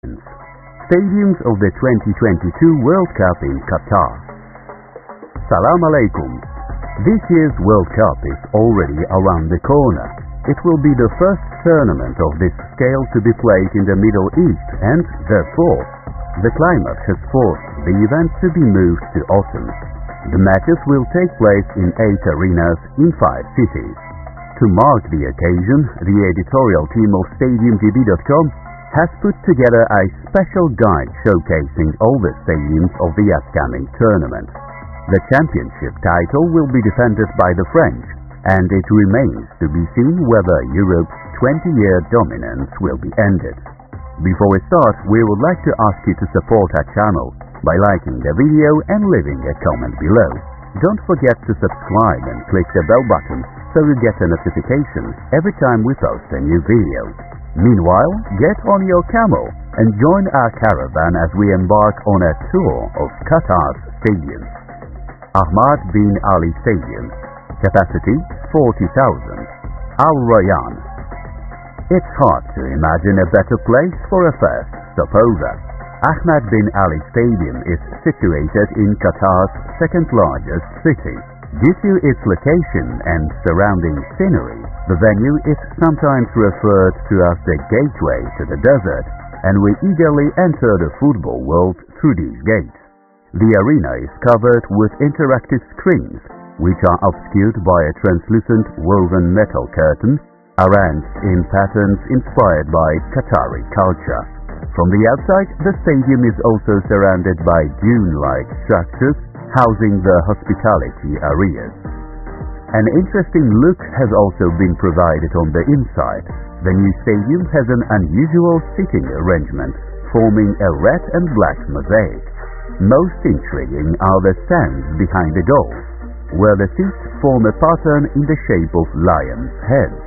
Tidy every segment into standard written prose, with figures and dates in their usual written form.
Stadiums of the 2022 World Cup in Qatar. Salam alaikum. This year's World Cup is already around the corner. It will be the first tournament of this scale to be played in the Middle East, and therefore, the climate has forced the event to be moved to autumn. The matches will take place in 8 arenas in 5 cities. To mark the occasion, the editorial team of StadiumDB.com has put together a special guide showcasing all the stadiums of the upcoming tournament. The championship title will be defended by the French, and it remains to be seen whether Europe's 20-year dominance will be ended. Before we start, we would like to ask you to support our channel by liking the video and leaving a comment below. Don't forget to subscribe and click the bell button so you get a notification every time we post a new video. Meanwhile, get on your camel and join our caravan as we embark on a tour of Qatar's stadiums. Ahmad bin Ali Stadium, capacity 40,000. Al-Rayyan. It's hard to imagine a better place for a first stopover. Ahmad bin Ali Stadium is situated in Qatar's second largest city. Due to its location and surrounding scenery, the venue is sometimes referred to as the gateway to the desert, and we eagerly enter the football world through these gates. The arena is covered with interactive screens, which are obscured by a translucent woven metal curtain arranged in patterns inspired by Qatari culture. From the outside, the stadium is also surrounded by dune-like structures housing the hospitality areas. An interesting look has also been provided on the inside. The new stadium has an unusual seating arrangement, forming a red and black mosaic. Most intriguing are the stands behind the goals, where the seats form a pattern in the shape of lions' heads.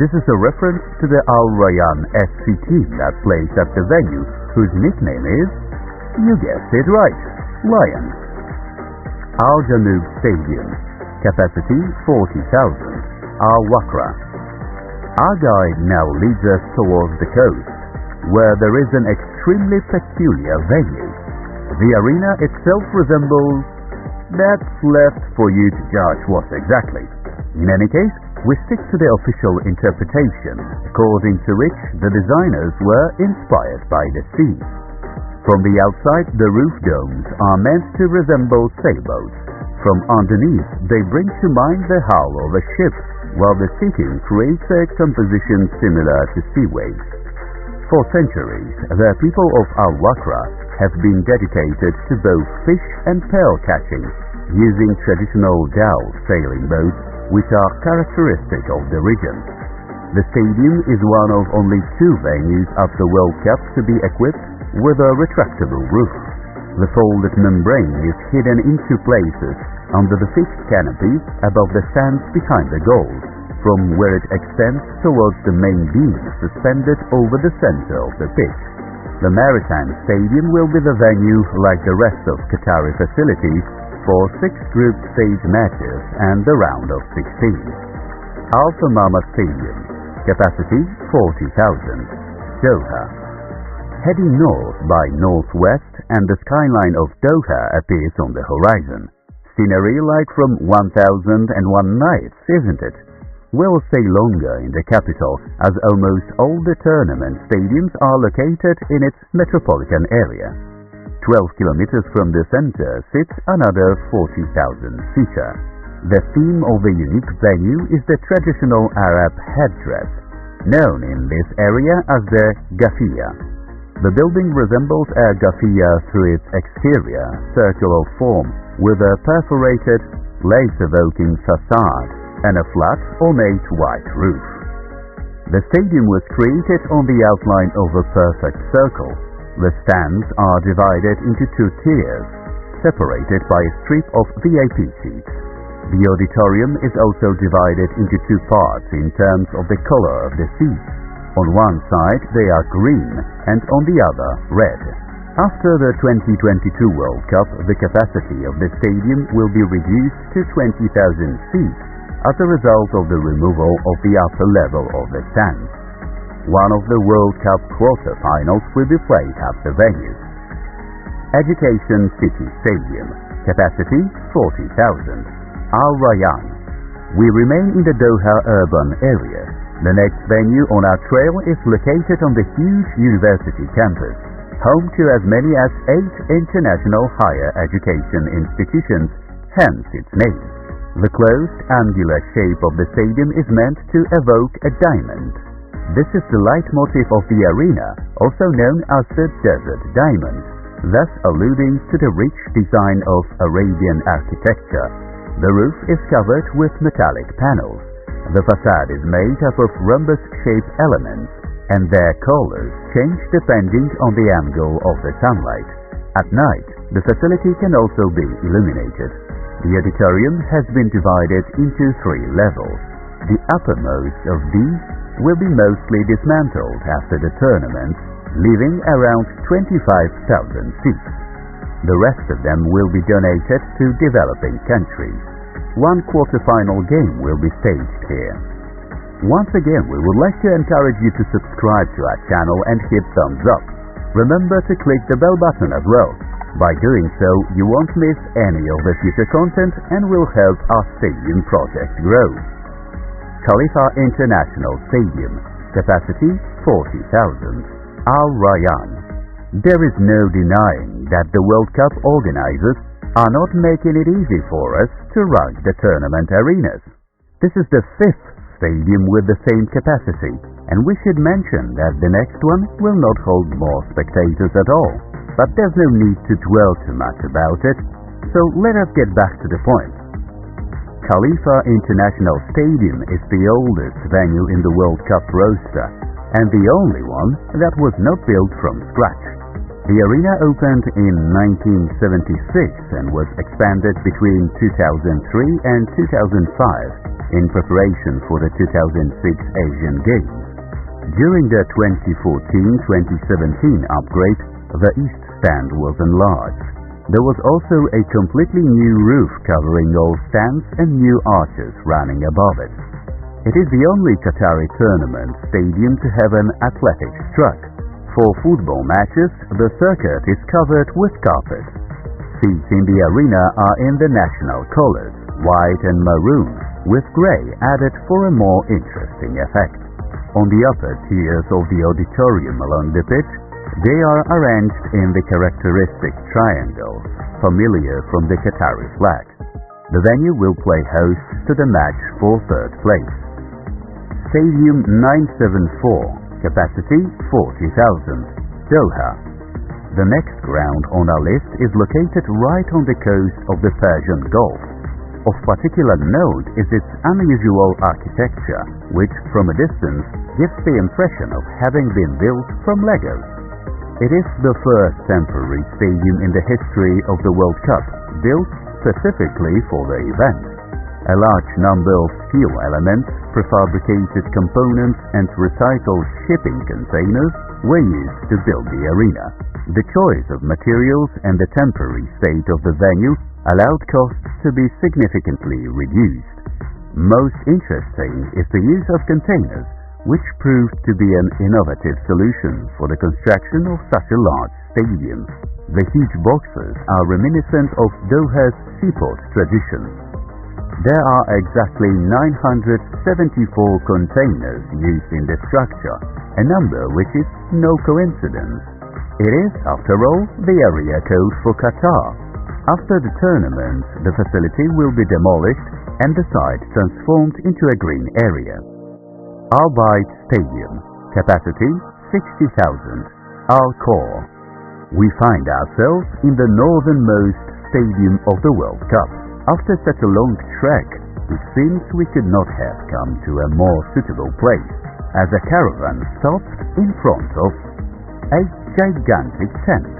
This is a reference to the Al-Rayyan FC team that plays at the venue, whose nickname is, you guessed it right, Lions. Al-Janoub Stadium, capacity 40,000. Al-Wakra. Our guide now leads us towards the coast, where there is an extremely peculiar venue. The arena itself resembles... That's left for you to judge what exactly. In any case, we stick to the official interpretation, according to which the designers were inspired by the sea. From the outside, the roof domes are meant to resemble sailboats. From underneath, they bring to mind the hull of a ship, while the seating creates a composition similar to sea waves. For centuries, the people of Al-Wakra have been dedicated to both fish and pearl catching, using traditional dhow sailing boats which are characteristic of the region. The stadium is one of only 2 venues of the World Cup to be equipped with a retractable roof. The folded membrane is hidden in 2 places under the fixed canopy above the stands behind the goals, from where it extends towards the main beam suspended over the center of the pitch. The Maritime Stadium will be the venue, like the rest of Qatari facilities, for 6 group stage matches and the round of 16. Al-Thumama Stadium, capacity 40,000. Doha. Heading north by northwest, and the skyline of Doha appears on the horizon. Scenery like from 1001 Nights, isn't it? We'll stay longer in the capital, as almost all the tournament stadiums are located in its metropolitan area. 12 kilometers from the center sits another 40,000-seater. The theme of the unique venue is the traditional Arab headdress, known in this area as the Ghafiya. The building resembles a Ghafiya through its exterior, circular form, with a perforated, lace-evoking facade and a flat, ornate white roof. The stadium was created on the outline of a perfect circle. The stands are divided into 2 tiers, separated by a strip of VIP seats. The auditorium is also divided into 2 parts in terms of the color of the seats. On one side they are green and on the other red. After the 2022 World Cup, the capacity of the stadium will be reduced to 20,000 seats as a result of the removal of the upper level of the stands. One of the World Cup quarter-finals will be played at the venue. Education City Stadium, capacity 40,000. Al-Rayyan. We remain in the Doha urban area. The next venue on our trail is located on the huge university campus, home to as many as 8 international higher education institutions, hence its name. The closed, angular shape of the stadium is meant to evoke a diamond. This is the leitmotif of the arena, also known as the Desert Diamond, thus alluding to the rich design of Arabian architecture. The roof is covered with metallic panels. The facade is made up of rhombus-shaped elements, and their colors change depending on the angle of the sunlight. At night, the facility can also be illuminated. The auditorium has been divided into 3 levels. The uppermost of these will be mostly dismantled after the tournament, leaving around 25,000 seats. The rest of them will be donated to developing countries. One quarter-final game will be staged here. Once again, we would like to encourage you to subscribe to our channel and hit thumbs up. Remember to click the bell button as well. By doing so, you won't miss any of the future content and will help our stadium project grow. Khalifa International Stadium, capacity 40,000. Al-Rayyan. There is no denying that the World Cup organizers are not making it easy for us to run the tournament arenas. This is the 5th stadium with the same capacity, and we should mention that the next one will not hold more spectators at all. But there's no need to dwell too much about it, so let us get back to the point. Khalifa International Stadium is the oldest venue in the World Cup roster, and the only one that was not built from scratch. The arena opened in 1976 and was expanded between 2003 and 2005 in preparation for the 2006 Asian Games. During the 2014-2017 upgrade, the east stand was enlarged. There was also a completely new roof covering all stands and new arches running above it. It is the only Qatari tournament stadium to have an athletics track. For football matches, the circuit is covered with carpet. Seats in the arena are in the national colors, white and maroon, with grey added for a more interesting effect. On the upper tiers of the auditorium along the pitch, they are arranged in the characteristic triangle, familiar from the Qatari flag. The venue will play host to the match for 3rd place. Stadium 974, capacity 40,000, Doha. The next ground on our list is located right on the coast of the Persian Gulf. Of particular note is its unusual architecture, which from a distance gives the impression of having been built from Legos. It is the first temporary stadium in the history of the World Cup, built specifically for the event. A large number of steel elements, prefabricated components and recycled shipping containers were used to build the arena. The choice of materials and the temporary state of the venue allowed costs to be significantly reduced. Most interesting is the use of containers, which proved to be an innovative solution for the construction of such a large stadium. The huge boxes are reminiscent of Doha's seaport tradition. There are exactly 974 containers used in the structure, a number which is no coincidence. It is, after all, the area code for Qatar. After the tournament, the facility will be demolished and the site transformed into a green area. Al-Bayt Stadium, capacity 60,000, Al-Khor. We find ourselves in the northernmost stadium of the World Cup. After such a long trek, it seems we could not have come to a more suitable place, as a caravan stops in front of a gigantic tent.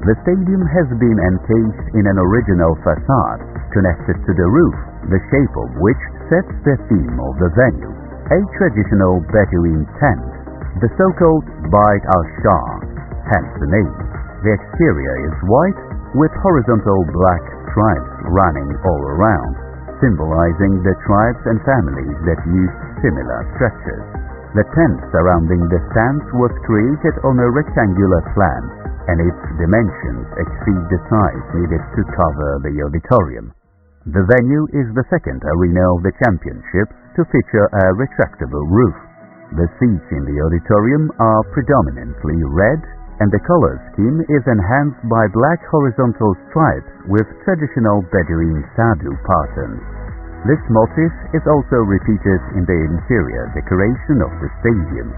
The stadium has been encased in an original facade connected to the roof, the shape of which sets the theme of the venue, a traditional Bedouin tent, the so-called Bayt al-Shah, hence the name. The exterior is white with horizontal black stripes running all around, symbolizing the tribes and families that used similar structures. The tent surrounding the stands was created on a rectangular plan, and its dimensions exceed the size needed to cover the auditorium. The venue is the second arena of the championships to feature a retractable roof. The seats in the auditorium are predominantly red, and the color scheme is enhanced by black horizontal stripes with traditional Bedouin Sadu patterns. This motif is also repeated in the interior decoration of the stadium.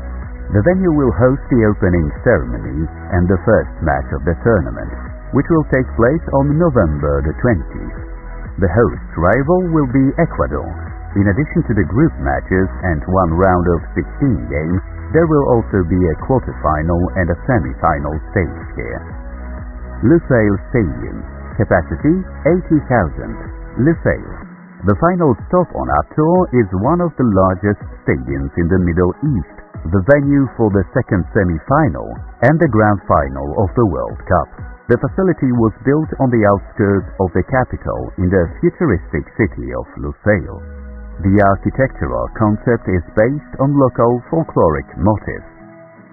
The venue will host the opening ceremony and the first match of the tournament, which will take place on November the 20th. The host rival will be Ecuador. In addition to the group matches and one round of 16 games, there will also be a quarter-final and a semi-final staged here. Lusail Stadium. Capacity 80,000. Lusail. The final stop on our tour is one of the largest stadiums in the Middle East, the venue for the second semi-final and the grand final of the World Cup. The facility was built on the outskirts of the capital in the futuristic city of Lusail. The architectural concept is based on local folkloric motifs.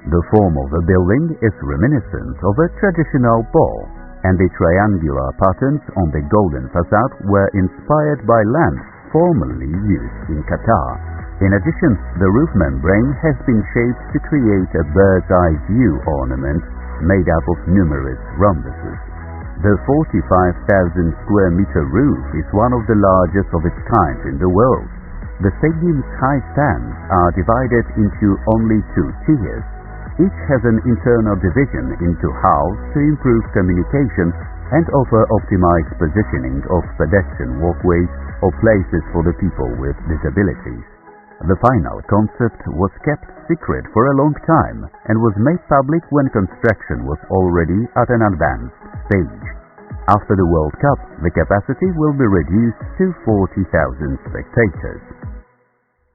The form of the building is reminiscent of a traditional ball, and the triangular patterns on the golden facade were inspired by lamps formerly used in Qatar. In addition, the roof membrane has been shaped to create a bird's-eye view ornament made up of numerous rhombuses. The 45,000 square meter roof is one of the largest of its kind in the world. The stadium's high stands are divided into only 2 tiers. Each has an internal division into halves to improve communication and offer optimized positioning of pedestrian walkways or places for the people with disabilities. The final concept was kept secret for a long time and was made public when construction was already at an advanced stage. After the World Cup, the capacity will be reduced to 40,000 spectators.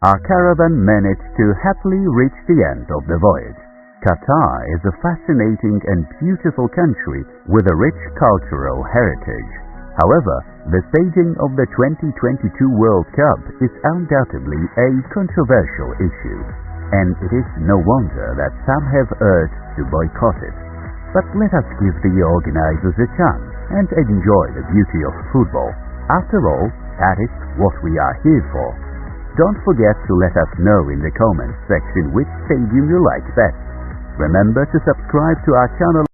Our caravan managed to happily reach the end of the voyage. Qatar is a fascinating and beautiful country with a rich cultural heritage. However, the staging of the 2022 World Cup is undoubtedly a controversial issue, and it is no wonder that some have urged to boycott it. But let us give the organizers a chance and enjoy the beauty of football. After all, that is what we are here for. Don't forget to let us know in the comments section which stadium you like best. Remember to subscribe to our channel.